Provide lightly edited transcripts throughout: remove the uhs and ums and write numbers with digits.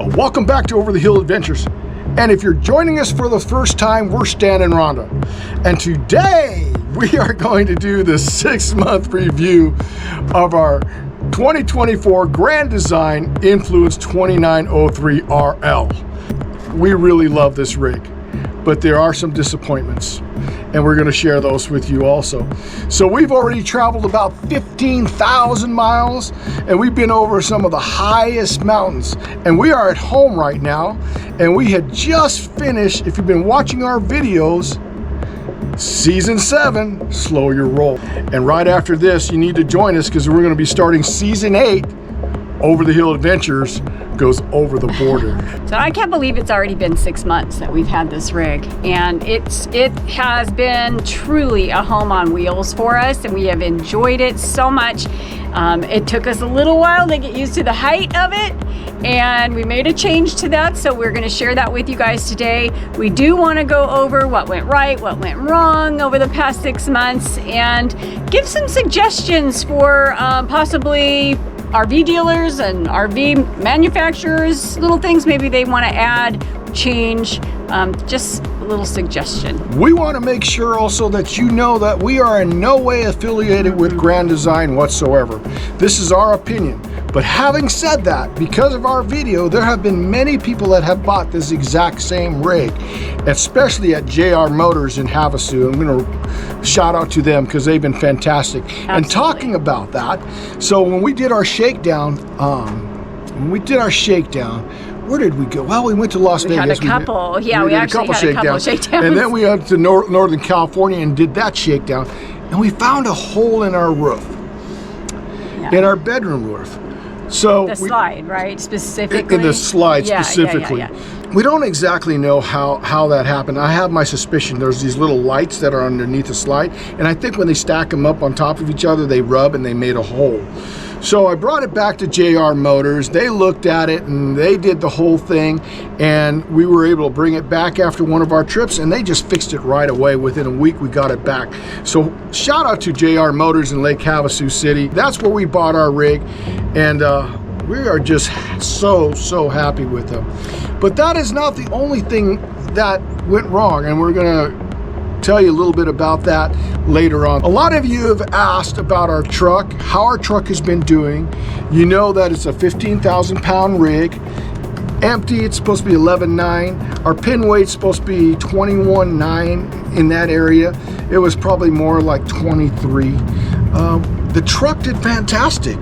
Welcome back to Over the Hill Adventures. And if you're joining us for the first time, we're Stan and Rhonda. And today we are going to do the 6-month review of our 2024 Grand Design Influence 2903 RL. We really love this rig, but there are some disappointments, and we're going to share those with you also. So we've already traveled about 15,000 miles, and we've been over some of the highest mountains, and we are at home right now, and we had just finished, if you've been watching our videos, Season 7, Slow Your Roll. And right after this, you need to join us because we're going to be starting Season 8, Over the Hill Adventures Goes Over the Border. So I can't believe it's already been 6 months that we've had this rig, and it has been truly a home on wheels for us, and we have enjoyed it so much. It took us a little while to get used to the height of it, and we made a change to that, so we're going to share that with you guys today. We do want to go over what went right, what went wrong over the past 6 months, and give some suggestions for possibly RV dealers and RV manufacturers, little things maybe they want to add, change, just a little suggestion. We want to make sure also that you know that we are in no way affiliated with Grand Design whatsoever. This is our opinion. But having said that, because of our video, there have been many people that have bought this exact same rig, especially at JR Motors in Havasu. I'm going to shout out to them because they've been fantastic. Absolutely. And talking about that, so when we did our shakedown, where did we go? Well, we went to Las Vegas. We had a couple. We actually had a couple shakedowns. And then we went to Northern California and did that shakedown. And we found a hole in our roof, in our bedroom roof. So the slide, right? Specifically? In the slide, specifically. Yeah. We don't exactly know how that happened. I have my suspicion. There's these little lights that are underneath the slide, and I think when they stack them up on top of each other, they rub and they made a hole. So I brought it back to JR Motors. They looked at it and they did the whole thing, and we were able to bring it back after one of our trips, and they just fixed it right away. Within a week, we got it back. So shout out to JR Motors in Lake Havasu City. That's where we bought our rig, and we are just so happy with them. But that is not the only thing that went wrong, and we're gonna tell you a little bit about that later on. A lot of you have asked about our truck, how our truck has been doing. You know that it's a 15,000 pound rig. Empty, it's supposed to be 11.9. Our pin weight's supposed to be 21.9 in that area. It was probably more like 23. The truck did fantastic.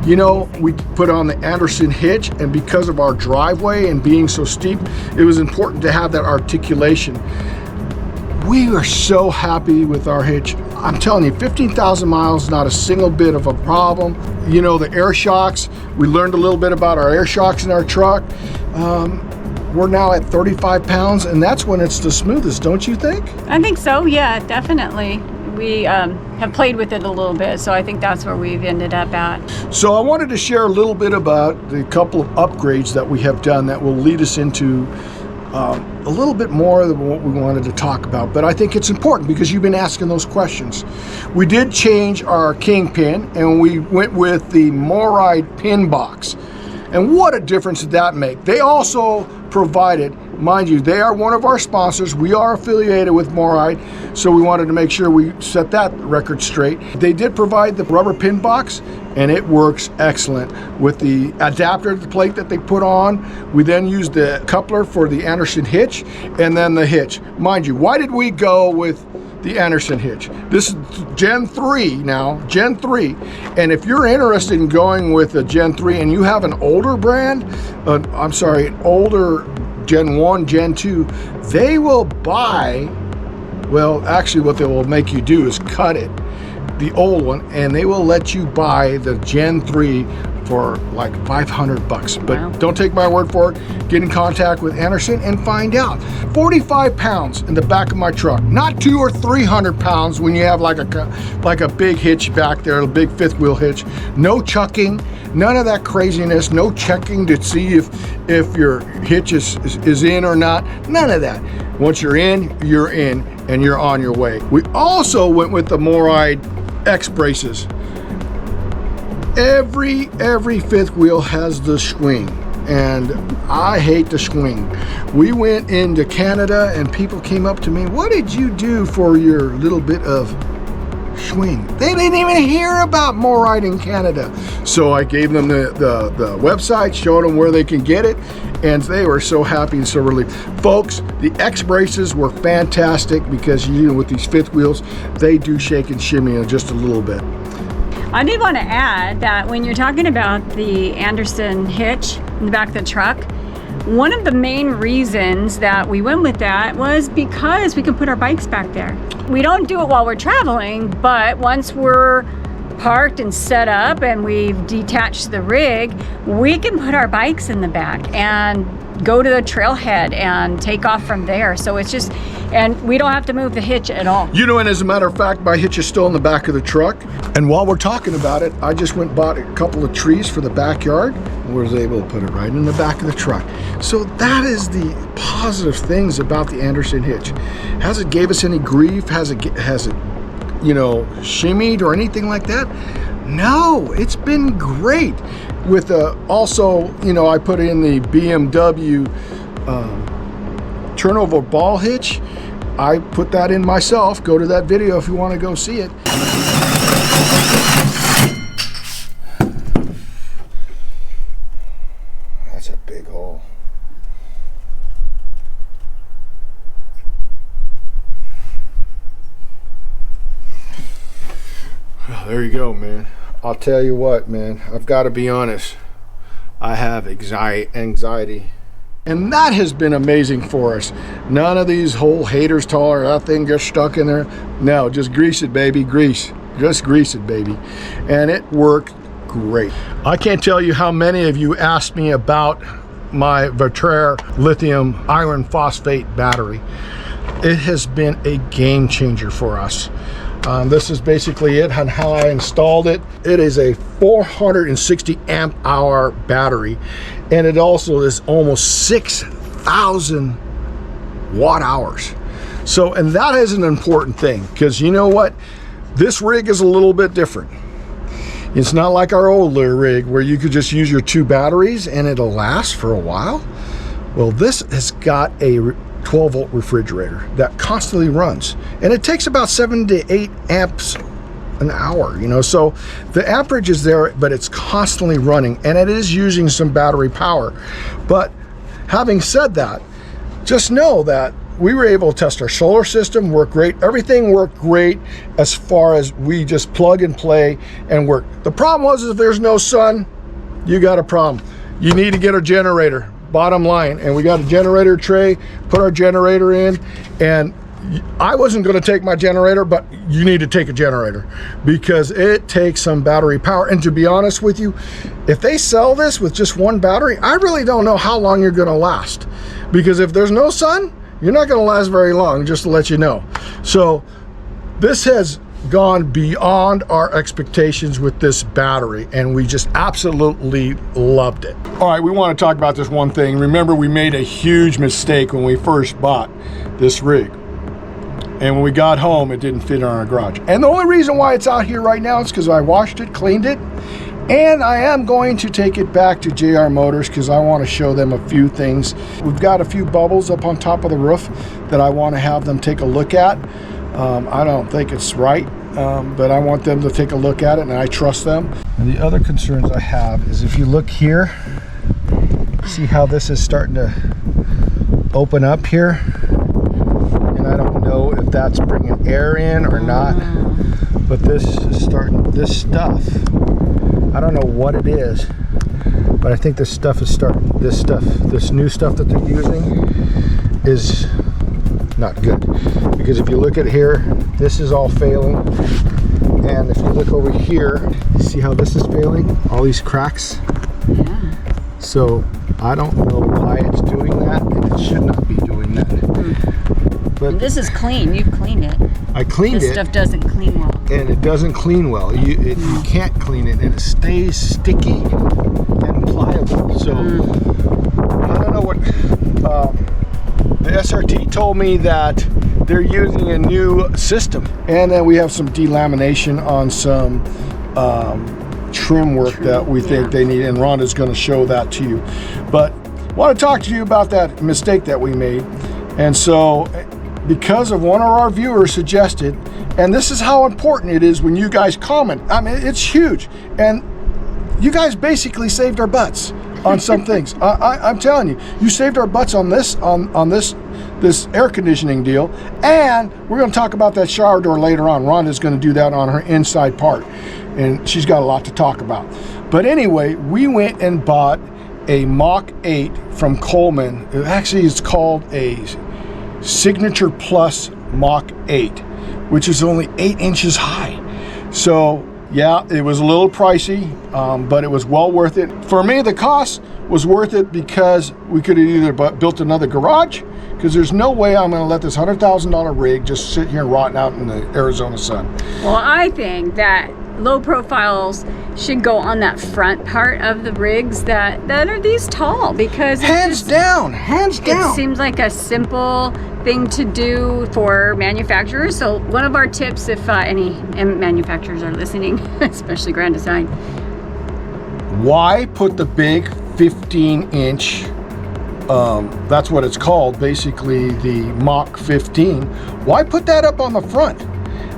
You know, we put on the Anderson hitch, and because of our driveway and being so steep, it was important to have that articulation. We are so happy with our hitch. I'm telling you, 15,000 miles, not a single bit of a problem. You know, the air shocks, we learned a little bit about our air shocks in our truck. We're now at 35 pounds, and that's when it's the smoothest, don't you think? I think so, yeah, definitely. We have played with it a little bit, so I think that's where we've ended up at. So I wanted to share a little bit about the couple of upgrades that we have done that will lead us into a little bit more than what we wanted to talk about, but I think it's important because you've been asking those questions. We did change our kingpin, and we went with the MORryde pin box. And what a difference did that make? They also provided, mind you, they are one of our sponsors. We are affiliated with MORryde, so we wanted to make sure we set that record straight. They did provide the rubber pin box, and it works excellent with the adapter plate that they put on. We then used the coupler for the Anderson hitch, and then the hitch. Mind you, why did we go with the Anderson hitch? This is Gen 3 now, Gen 3. And if you're interested in going with a Gen 3 and you have an older brand, an older Gen 1, Gen 2, they will buy, well, actually what they will make you do is cut it, the old one, and they will let you buy the Gen 3 for like $500. But wow. Don't take my word for it. Get in contact with Anderson and find out. 45 pounds in the back of my truck, not 200 or 300 pounds when you have like a big hitch back there, a big fifth wheel hitch. No chucking, none of that craziness. No checking to see if your hitch is in or not. None of that. Once you're in, and you're on your way. We also went with the MORryde X braces. Every fifth wheel has the swing. and I hate to swing. We went into Canada and people came up to me, what did you do for your little bit of swing? They didn't even hear about MORryde in Canada. So I gave them the website, showed them where they can get it, and they were so happy and so relieved. Folks, the X braces were fantastic because, you know, with these fifth wheels, they do shake and shimmy just a little bit. I did want to add that when you're talking about the Anderson hitch in the back of the truck, one of the main reasons that we went with that was because we can put our bikes back there. We don't do it while we're traveling, but once we're parked and set up and we've detached the rig, we can put our bikes in the back and go to the trailhead and take off from there. So it's just, and we don't have to move the hitch at all. You know, and as a matter of fact, my hitch is still in the back of the truck. And while we're talking about it, I just went and bought a couple of trees for the backyard and was able to put it right in the back of the truck. So that is the positive things about the Anderson hitch. Has it gave us any grief? Has it you know, shimmied or anything like that? No, it's been great. With also, you know, I put in the BMW turnover ball hitch. I put that in myself. Go to that video if you want to go see it. That's a big hole. Well, there you go, man. I'll tell you what, man, I've got to be honest. I have anxiety. And that has been amazing for us. None of these whole haters taller, that thing gets stuck in there. No, just grease it, baby, grease. Just grease it, baby. And it worked great. I can't tell you how many of you asked me about my Vertrare lithium iron phosphate battery. It has been a game changer for us. This is basically it on how I installed it. It is a 460 amp hour battery, and it also is almost 6,000 watt hours. So, and that is an important thing, because you know what? This rig is a little bit different. It's not like our older rig where you could just use your 2 batteries and it'll last for a while. Well, this has got a 12-volt refrigerator that constantly runs, and it takes about 7 to 8 amps an hour, you know, so the amperage is there, but it's constantly running, and it is using some battery power. But having said that, just know that we were able to test our solar system, work great. Everything worked great as far as we just plug and play and work. The problem was, if there's no sun, you got a problem. You need to get a generator. Bottom line. And we got a generator tray, put our generator in, and I wasn't going to take my generator, but you need to take a generator because it takes some battery power. And to be honest with you, if they sell this with just 1 battery, I really don't know how long you're going to last, because if there's no sun, you're not going to last very long, just to let you know. So this has gone beyond our expectations with this battery, and we just absolutely loved it. All right, we want to talk about this one thing. Remember, we made a huge mistake when we first bought this rig, and when we got home, it didn't fit in our garage. And the only reason why it's out here right now is because I washed it, cleaned it, and I am going to take it back to JR Motors because I want to show them a few things. We've got a few bubbles up on top of the roof that I want to have them take a look at. I don't think it's right, but I want them to take a look at it, and I trust them. And the other concerns I have is, if you look here, see how this is starting to open up here? And I don't know if that's bringing air in or not, but this is starting, this stuff, I don't know what it is, but I think this stuff is starting, this new stuff that they're using is not good. Because if you look at here, this is all failing, and if you look over here, see how this is failing? All these cracks. Yeah. So I don't know why it's doing that, and it should not be doing that. But And this is clean. You've cleaned it. I cleaned this it. Stuff doesn't clean well. And it doesn't clean well. You can't clean it, and it stays sticky and pliable. So I don't know what. The SRT told me that they're using a new system, and then we have some delamination on some trim work that we think they need, and Rhonda's going to show that to you. But I want to talk to you about that mistake that we made. And so, because of one of our viewers suggested, and this is how important it is when you guys comment. I mean, it's huge. And you guys basically saved our butts on some things. I'm telling you, you saved our butts on this, on this air conditioning deal. And we're going to talk about that shower door later on. Rhonda's going to do that on her inside part, and she's got a lot to talk about. But anyway, we went and bought a Mach 8 from Coleman. Actually, it's called a Signature Plus Mach 8, which is only 8 inches high. So yeah, it was a little pricey, but it was well worth it. For me, the cost was worth it because we could have either built another garage, because there's no way I'm going to let this $100,000 rig just sit here rotting out in the Arizona sun. Well, I think that low profiles should go on that front part of the rigs that are these tall, because hands down. It seems like a simple thing to do for manufacturers. So one of our tips, if any manufacturers are listening, especially Grand Design, why put the big 15-inch, that's what it's called, basically the Mach 15, why put that up on the front?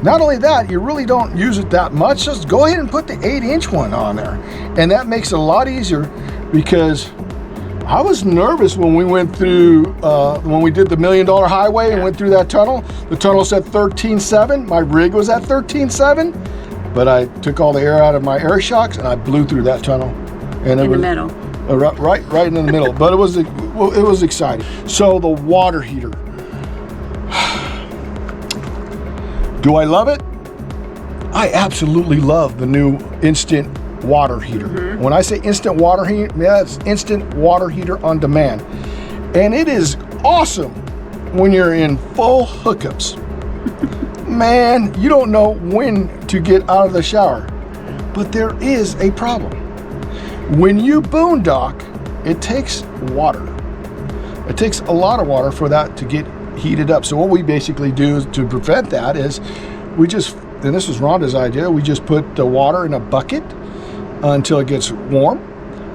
Not only that, you really don't use it that much. Just go ahead and put the 8-inch one on there. And that makes it a lot easier, because I was nervous when we went through, when we did the $1 Million Highway and went through that tunnel. The tunnel said 13.7. My rig was at 13.7. But I took all the air out of my air shocks and I blew through that tunnel. And it was in the middle. Right in the middle. But it was exciting. So the water heater. Do I love it? I absolutely love the new instant water heater. Mm-hmm. When I say instant water heater, it's instant water heater on demand. And it is awesome when you're in full hookups. Man, you don't know when to get out of the shower. But there is a problem. When you boondock, it takes water. It takes a lot of water for that to get heated up. So what we basically do to prevent that is we just, and this was Rhonda's idea, we just put the water in a bucket until it gets warm,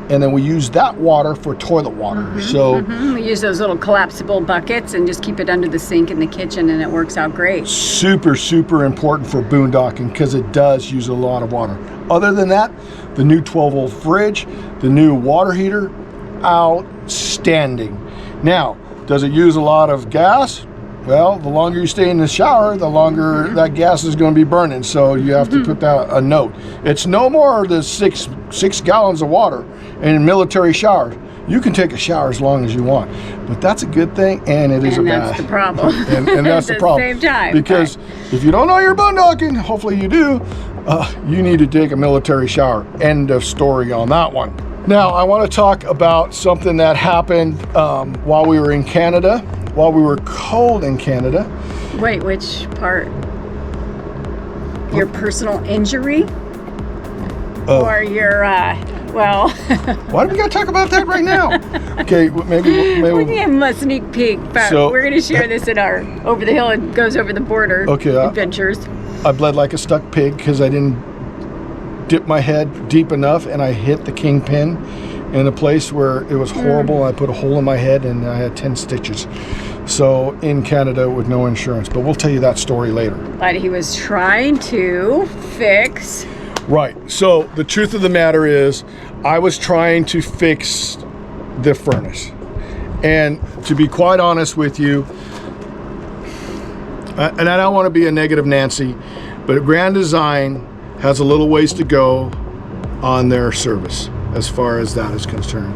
and then we use that water for toilet water. We use those little collapsible buckets and just keep it under the sink in the kitchen, and it works out great. Super important for boondocking, because it does use a lot of water. Other than that, the new 12-volt fridge, the new water heater, outstanding. Now, does it use a lot of gas? Well, the longer you stay in the shower, the longer that gas is going to be burning. So you have to put that a note. It's no more than six gallons of water. And in military showers, you can take a shower as long as you want. But that's a good thing, and it is a bad. And that's the problem. and that's the problem. At the same time. Because if you don't know you're boondocking, hopefully you do, you need to take a military shower. End of story on that one. Now, I want to talk about something that happened while we were in Canada, while we were cold in Canada. Wait, which part? Your personal injury? Or your, well... Why do we got to talk about that right now? Okay, maybe we're going to give them a sneak peek, but we're going to share this in our Over the Hill and Goes Over the Border adventures. I bled like a stuck pig because I didn't dip my head deep enough, and I hit the kingpin in a place where it was horrible. I put a hole in my head and I had 10 stitches. So in Canada with no insurance, but we'll tell you that story later. But he was trying to fix. Right. So the truth of the matter is, I was trying to fix the furnace. And to be quite honest with you, and I don't want to be a negative Nancy, but Grand Design has a little ways to go on their service as far as that is concerned.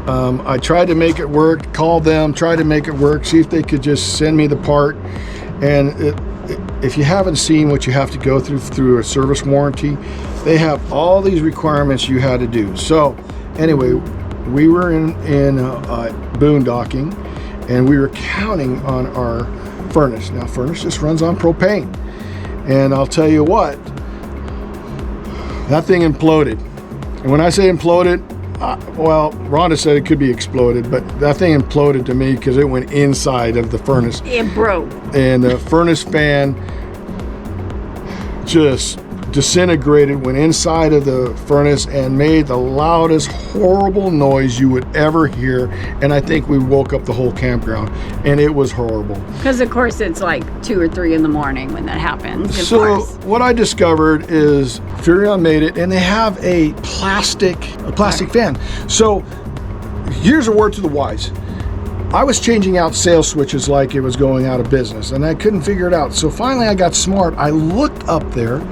I tried to make it work, called them, tried to make it work, see if they could just send me the part. And if you haven't seen what you have to go through a service warranty, they have all these requirements you had to do. So anyway, we were in boondocking, and we were counting on our furnace. Now, furnace just runs on propane. And I'll tell you what, that thing imploded. And when I say imploded, well, Rhonda said it could be exploded, but that thing imploded to me because it went inside of the furnace. It broke. And the furnace fan just disintegrated, went inside of the furnace and made the loudest, horrible noise you would ever hear. And I think we woke up the whole campground, and it was horrible. Because of course it's like 2 or 3 in the morning when that happens. So what I discovered is Furrion made it, and they have a plastic fan. So here's a word to the wise. I was changing out sail switches like it was going out of business, and I couldn't figure it out. So finally I got smart. I looked up there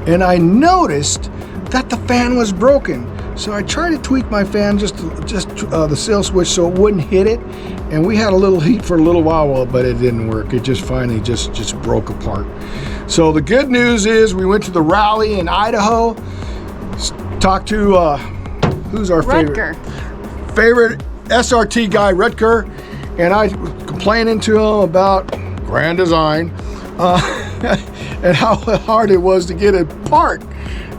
and I noticed that the fan was broken. So I tried to tweak my fan, just the sail switch, so it wouldn't hit it. And we had a little heat for a little while, but it didn't work. It just finally just broke apart. So the good news is we went to the rally in Idaho, talked to who's our favorite SRT guy, Rutger, and I was complaining to him about Grand Design and how hard it was to get it part,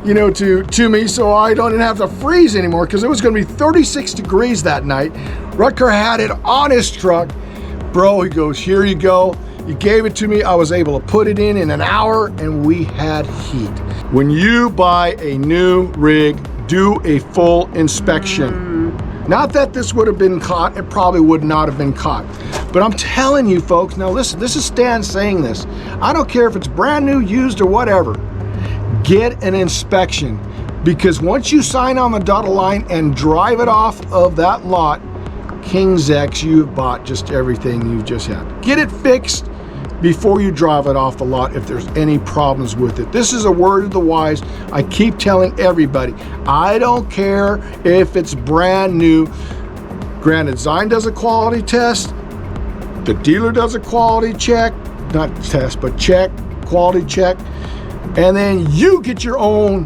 you know, to me, so I don't have to freeze anymore, because it was going to be 36 degrees that night. Rutger had it on his truck. Bro, he goes, here you go. He gave it to me. I was able to put it in an hour, and we had heat. When you buy a new rig, do a full inspection. Not that this would have been caught, it probably would not have been caught. But I'm telling you folks, now listen, this is Stan saying this. I don't care if it's brand new, used, or whatever. Get an inspection, because once you sign on the dotted line and drive it off of that lot, King's X, you've bought just everything you've just had. Get it fixed before you drive it off the lot if there's any problems with it. This is a word of the wise. I keep telling everybody, I don't care if it's brand new. Grand Design does a quality test. The dealer does a quality check, not test, but check, quality check. And then you get your own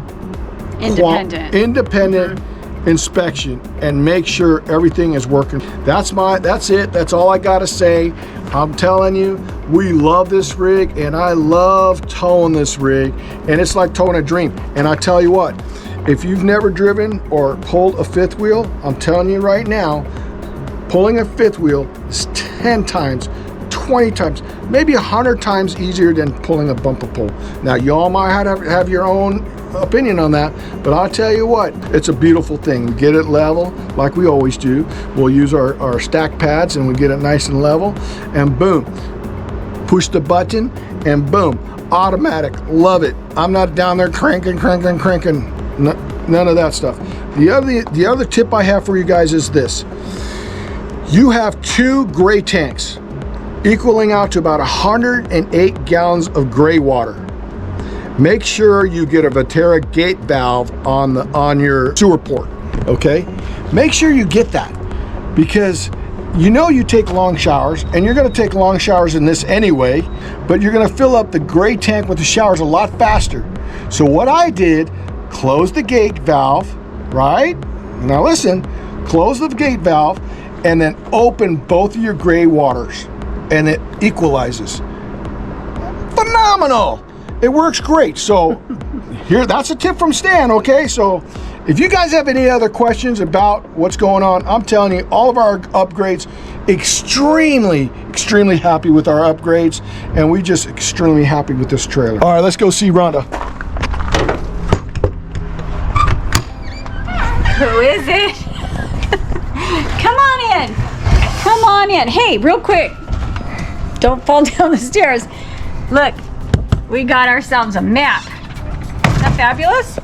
independent inspection and make sure everything is working. That's it. That's all I gotta say. I'm telling you, we love this rig, and I love towing this rig, and it's like towing a dream. And I tell you what, if you've never driven or pulled a fifth wheel, I'm telling you right now, pulling a fifth wheel is 10 times, 20 times, maybe 100 times easier than pulling a bumper pull. Now, y'all might have your own opinion on that, but I'll tell you what, it's a beautiful thing. We get it level like we always do. We'll use our stack pads, and we get it nice and level, and boom, push the button, and boom, automatic. Love it. I'm not down there cranking. None of that stuff. The other tip I have for you guys is this. You have 2 gray tanks equaling out to about 108 gallons of gray water. Make sure you get a Viterra gate valve on your sewer port, okay? Make sure you get that, because you know you take long showers, and you're gonna take long showers in this anyway, but you're gonna fill up the gray tank with the showers a lot faster. So what I did, close the gate valve, right? Now listen, close the gate valve, and then open both of your gray waters, and it equalizes. Phenomenal! It works great. So here, that's a tip from Stan, okay? So if you guys have any other questions about what's going on, I'm telling you, all of our upgrades, extremely happy with our upgrades, and we just extremely happy with this trailer. All right, let's go see RHONDA. Who is it? Come on in. Come on in. Hey, real quick. Don't fall down the stairs. Look. We got ourselves a map. Isn't that fabulous?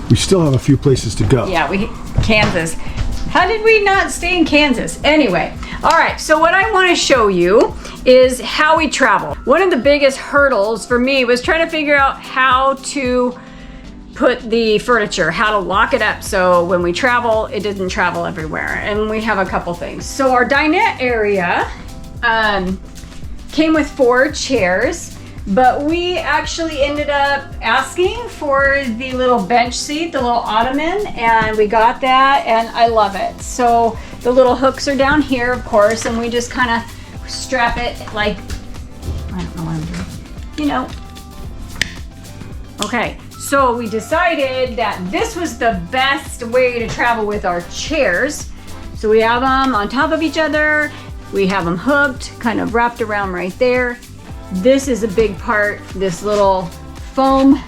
We still have a few places to go. Yeah, Kansas. How did we not stay in Kansas? Anyway, all right, so what I want to show you is how we travel. One of the biggest hurdles for me was trying to figure out how to put the furniture, how to lock it up so when we travel, it doesn't travel everywhere. And we have a couple things. So our dinette area came with 4 chairs. But we actually ended up asking for the little bench seat, the little ottoman, and we got that, and I love it. So the little hooks are down here, of course, and we just kind of strap it like, I don't know what I'm doing, you know. Okay, so we decided that this was the best way to travel with our chairs. So we have them on top of each other, we have them hooked, kind of wrapped around right there. This is a big part, this little foam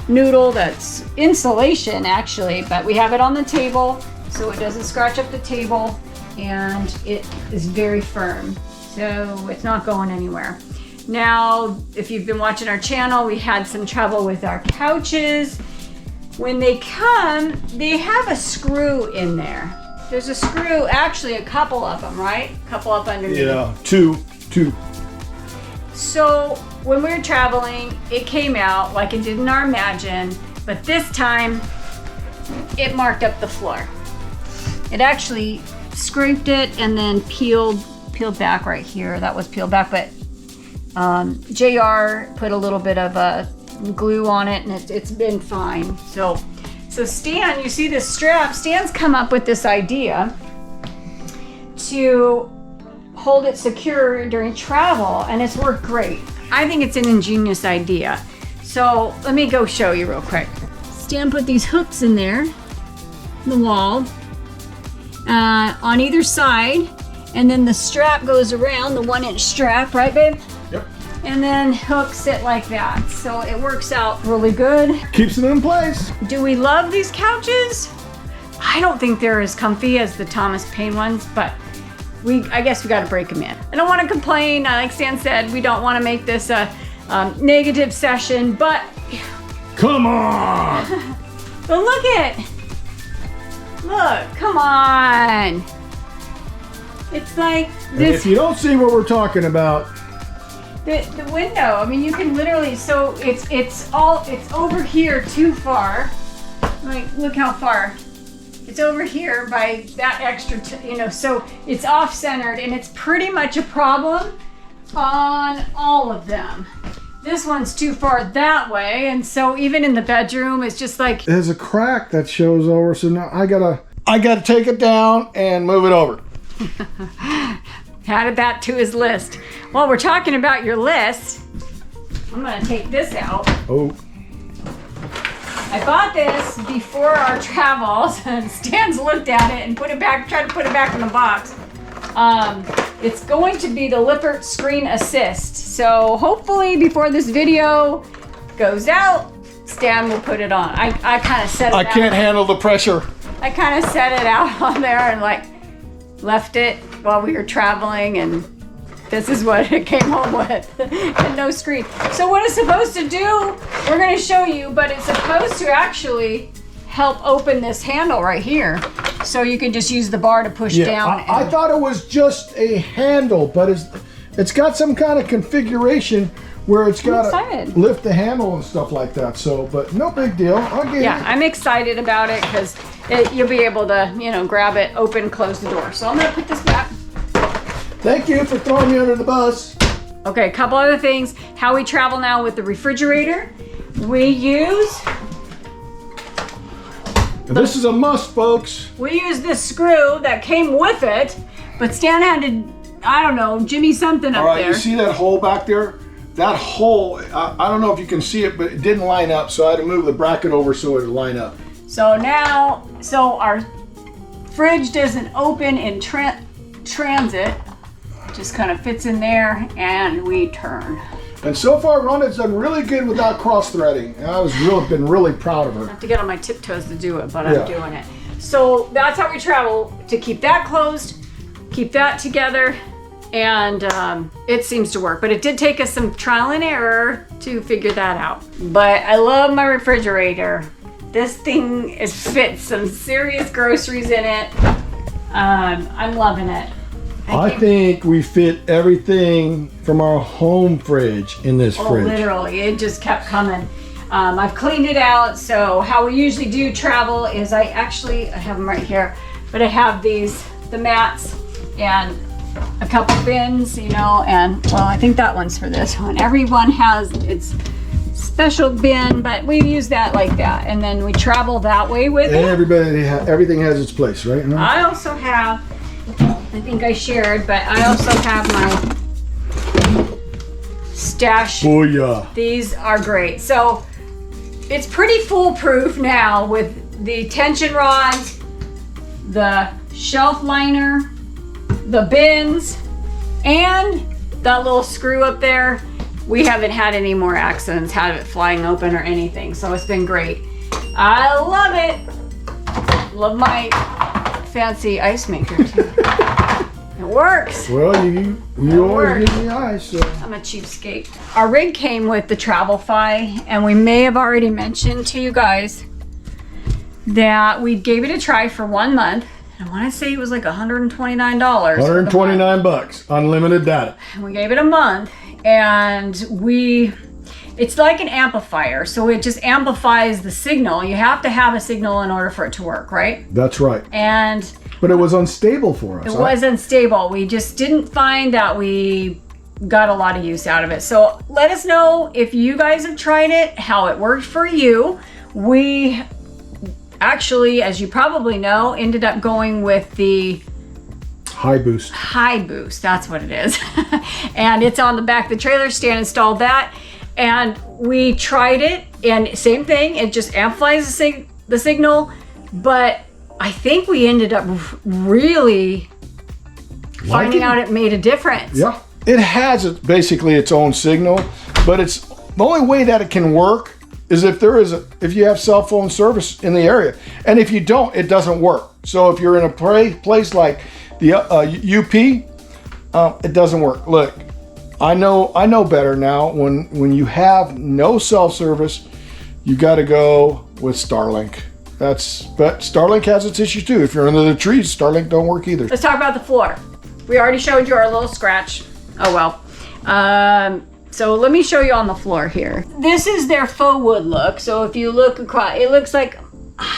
noodle that's insulation actually, but we have it on the table so it doesn't scratch up the table, and it is very firm, so it's not going anywhere. Now, if you've been watching our channel, we had some trouble with our couches. When they come, they have a screw in there. There's a screw, actually a couple of them, right? A couple up underneath. Yeah, two. So when we were traveling, it came out like it did in our Imagine, but this time it marked up the floor. It actually scraped it and then peeled back right here. That was peeled back, but JR put a little bit of glue on it, and it's been fine. So Stan, you see this strap, Stan's come up with this idea to hold it secure during travel, and it's worked great. I think it's an ingenious idea. So let me go show you real quick. Stan put these hooks in there, the wall, on either side, and then the strap goes around, the 1-inch strap, right babe? Yep. And then hooks it like that. So it works out really good. Keeps it in place. Do we love these couches? I don't think they're as comfy as the Thomas Paine ones, but I guess we got to break them in. I don't want to complain. Like Stan said, we don't want to make this a negative session, but come on. But look, come on. It's like this. And if you don't see what we're talking about, the window. I mean, you can literally. So it's over here too far. Like, look how far. It's over here by that extra, so it's off-centered, and it's pretty much a problem on all of them. This one's too far that way, and so even in the bedroom, it's just like... There's a crack that shows over, so now I gotta take it down and move it over. Added that to his list. While we're talking about your list, I'm gonna take this out. Oh. I bought this before our travels, and Stan's looked at it and tried to put it back in the box. It's going to be the Lippert Screen Assist. So hopefully before this video goes out, Stan will put it on. I kind of set it out. I can't handle the pressure. I kind of set it out on there and left it while we were traveling, and this is what it came home with, and no screen. So what it's supposed to do, we're gonna show you, but it's supposed to actually help open this handle right here. So you can just use the bar to push down. I thought it was just a handle, but it's got some kind of configuration where it's got to lift the handle and stuff like that. So, but no big deal. I'm excited about it because you'll be able to, grab it, open, close the door. So I'm gonna put this back. Thank you for throwing me under the bus. Okay, a couple other things. How we travel now with the refrigerator. We use... This is a must, folks. We use this screw that came with it, but Stan had to, I don't know, jimmy something up there. All right, you see that hole back there? That hole, I don't know if you can see it, but it didn't line up, so I had to move the bracket over so it would line up. So now, our fridge doesn't open in transit. Just kind of fits in there, and we turn. And so far, Rhonda's done really good without cross-threading. And been really proud of her. I have to get on my tiptoes to do it, but I'm doing it. So that's how we travel, to keep that closed, keep that together, and it seems to work. But it did take us some trial and error to figure that out. But I love my refrigerator. This thing fits some serious groceries in it. I'm loving it. I think we fit everything from our home fridge in this fridge. Literally, it just kept coming. I've cleaned it out, so how we usually do travel is I have them right here, but I have the mats and a couple bins, and I think that one's for this one. Everyone has its special bin, but we use that like that, and then we travel that way with it. Everything has its place, right? I also have, I think I shared, but I also have my stash. Booyah. These are great. So it's pretty foolproof now with the tension rods, the shelf liner, the bins, and that little screw up there. we haven't had any more accidents, had it flying open or anything. So it's been great. I love it. Love my fancy ice maker too. It works. Well, you always give me ice, so. I'm a cheapskate. Our rig came with the Travelfy, and we may have already mentioned to you guys that we gave it a try for 1 month. I want to say it was like $129. $129, unlimited data. And we gave it a month, and it's like an amplifier, so it just amplifies the signal. You have to have a signal in order for it to work, right? That's right. But it was unstable for us. It was unstable. We just didn't find that we got a lot of use out of it. So let us know if you guys have tried it, how it worked for you. We actually, as you probably know, ended up going with the High boost. High boost, that's what it is. And it's on the back of the trailer stand, installed that. And we tried it, and same thing, it just amplifies the signal, but I think we ended up really finding out it made a difference. Yeah, it has basically its own signal, but it's the only way that it can work is if you have cell phone service in the area, and if you don't, it doesn't work. So if you're in a place like the UP, it doesn't work. Look, I know better now. When you have no cell service, you got to go with Starlink. But Starlink has its issue too. If you're under the trees, Starlink don't work either. Let's talk about the floor. We already showed you our little scratch. Oh well. So let me show you on the floor here. This is their faux wood look. So if you look across, it looks like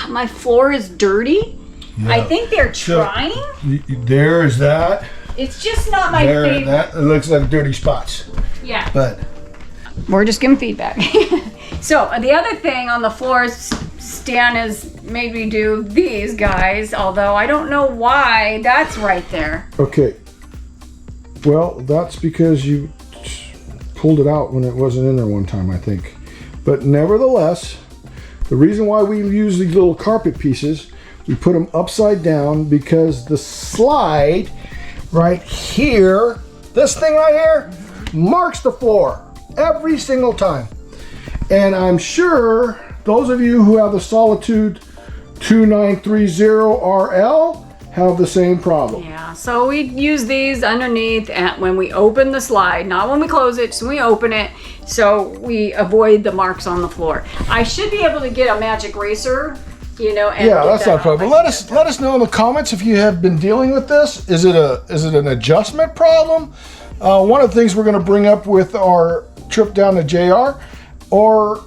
my floor is dirty. Yeah. I think they're trying. There is that. It's just not my favorite. That it looks like dirty spots. Yeah. But we're just giving feedback. So the other thing on the floors, Stan has made me do these guys, although I don't know why that's right there. Okay. Well, that's because you pulled it out when it wasn't in there one time, I think. But nevertheless, the reason why we use these little carpet pieces, we put them upside down because the slide right here, this thing right here, marks the floor every single time. And I'm sure those of you who have the Solitude 2930RL have the same problem. Yeah, so we use these underneath when we open the slide, not when we close it, so we open it, so we avoid the marks on the floor. I should be able to get a magic eraser, and yeah, that's not a problem. Let us know in the comments if you have been dealing with this. Is it an adjustment problem? One of the things we're going to bring up with our trip down to JR, or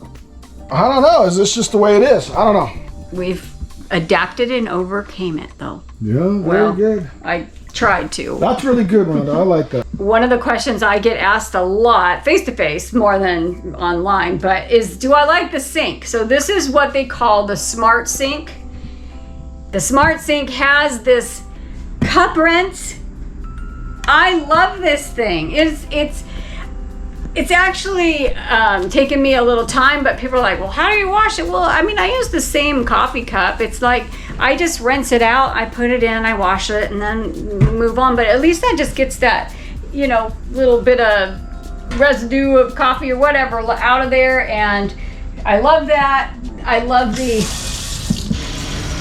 I don't know, is this just the way it is? I don't know. We've adapted and overcame it though. Yeah, very good. I tried to. That's really good, Rhonda. I like that. One of the questions I get asked a lot, face to face more than online, but is, do I like the sink? So this is what they call the Smart Sink. The Smart Sink has this cup rinse. I love this thing. It's actually taken me a little time, but people are like, well, how do you wash it? Well, I mean, I use the same coffee cup. It's like, I just rinse it out, I put it in, I wash it, and then move on. But at least that just gets that, little bit of residue of coffee or whatever out of there. And I love that. I love the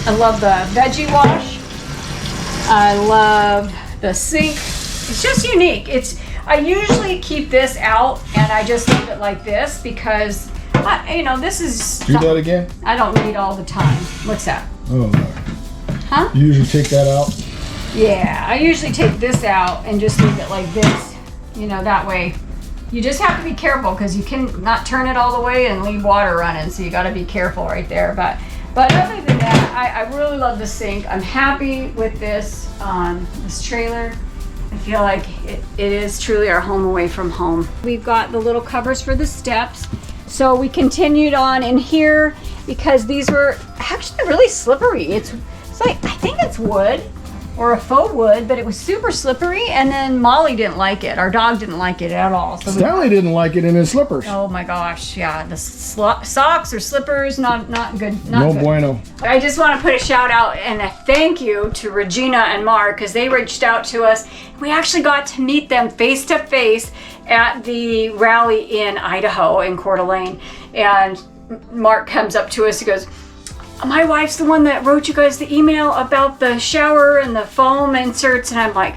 veggie wash. I love the sink. It's just unique. I usually keep this out and I just leave it like this because, this is... Do that again? I don't need all the time. What's that? Oh, no. Huh? You usually take that out? Yeah, I usually take this out and just leave it like this. That way. You just have to be careful because you can not turn it all the way and leave water running. So you got to be careful right there. But other than that, I really love the sink. I'm happy with this trailer. I feel like it is truly our home away from home. We've got the little covers for the steps. So we continued on in here because these were actually really slippery. It's like, I think it's wood. or a faux wood, but it was super slippery, and then Molly didn't like it. Our dog didn't like it at all. So Stanley didn't like it in his slippers. oh my gosh, yeah, the socks or slippers, not good. Not No good. bueno. I just want to put a shout out and a thank you to Regina and Mark, because they reached out to us. We actually got to meet them face to face at the rally in Idaho in Coeur d'Alene, and Mark comes up to us. He goes, my wife's the one that wrote you guys the email about the shower and the foam inserts. And I'm like,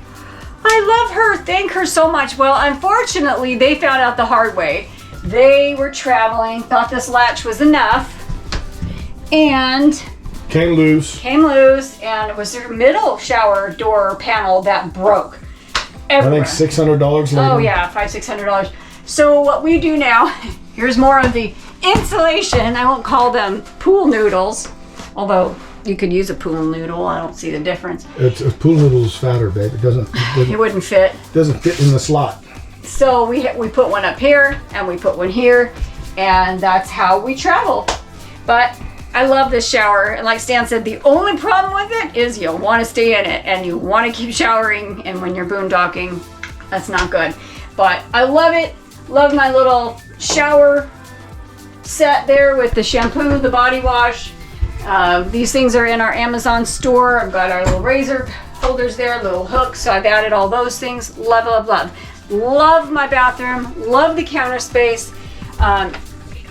I love her. Thank her so much. Well, unfortunately, they found out the hard way. They were traveling, thought this latch was enough, and Came loose. and it was their middle shower door panel that broke. Everywhere. I think $600 later. Oh yeah, $500-600. So what we do now, here's more of the insulation. I won't call them pool noodles, although you could use a pool noodle. I don't see the difference. It's a pool noodle is fatter, babe. It wouldn't fit. Doesn't fit in the slot. So we put one up here and we put one here, and that's how we travel. But I love this shower, and like Stan said, the only problem with it is you'll want to stay in it and you want to keep showering, and when you're boondocking, that's not good. But I love it. Love my little shower set there with the shampoo, the body wash. These things are in our Amazon store. I've got our little razor holders there, little hooks, so I've added all those things. Love, love, love. Love my bathroom. Love the counter space.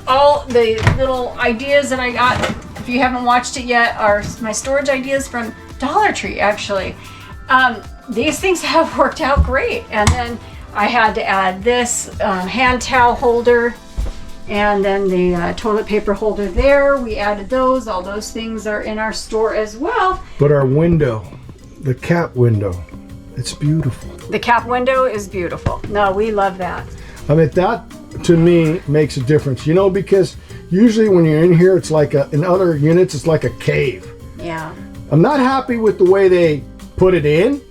All the little ideas that I got, if you haven't watched it yet, are my storage ideas from Dollar Tree, actually. These things have worked out great. And then I had to add this hand towel holder, and then the toilet paper holder there. We added those. All those things are in our store as well. But our window, the cap window, it's beautiful. The cap window is beautiful. No, we love that. I mean, that to me makes a difference, you know, because usually when you're in here, it's like in other units, it's like a cave. Yeah. I'm not happy with the way they put it in.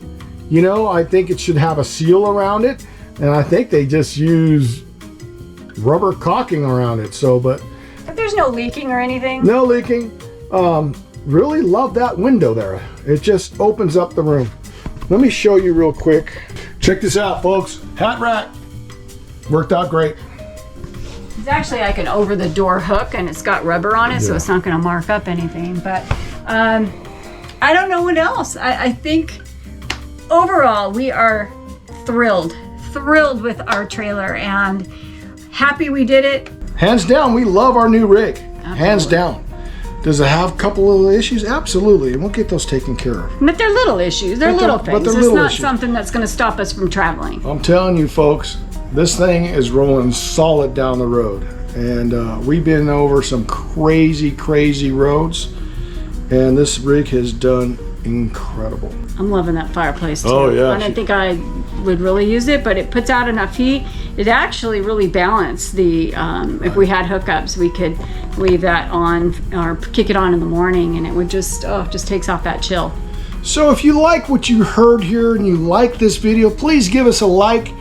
You know, I think it should have a seal around it, and I think they just use rubber caulking around it. So, but There's no leaking or anything. no leaking. Really love that window there. It just opens up the room. Let me show you real quick. Check this out, folks. Hat rack worked out great. It's actually like an over-the-door hook, and it's got rubber on it, so Yeah. it's not going to mark up anything. But I don't know what else. I think overall we are thrilled with our trailer, and happy we did it. Hands down, we love our new rig. Hands Absolutely. down. Does it have a couple of issues? Absolutely. We'll get those taken care of. But they're little issues. They're But little they're- but things. they're It's little not issues. something that's going to stop us from traveling. I'm telling you, folks, this thing is rolling solid down the road. And we've been over some crazy roads. And this rig has done incredible. I'm loving that fireplace too. Oh, yeah. I didn't think I would really use it, but it puts out enough heat. It actually really balanced the, if we had hookups, we could leave that on or kick it on in the morning, and it would just takes off that chill. So if you like what you heard here and you like this video, please give us a like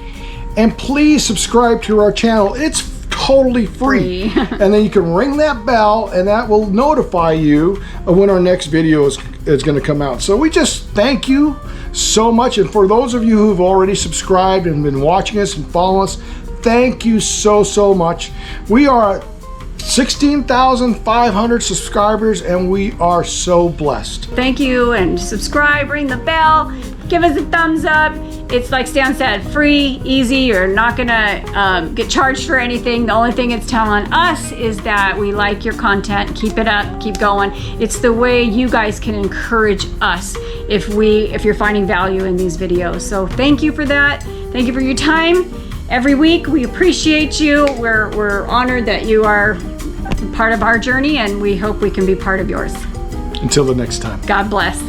and please subscribe to our channel. It's totally free. Free. And then you can ring that bell and that will notify you of when our next video is going to come out. So we just thank you so much. And for those of you who've already subscribed and been watching us and following us, thank you so much. We are at 16,500 subscribers and we are so blessed. Thank you, and subscribe, ring the bell, give us a thumbs up. It's like Stan said, free, easy. You're not gonna get charged for anything. The only thing it's telling us is that we like your content. Keep it up, keep going. It's the way you guys can encourage us if you're finding value in these videos. So thank you for that. Thank you for your time every week. We appreciate you. We're honored that you are part of our journey, and we hope we can be part of yours. Until the next time. God bless.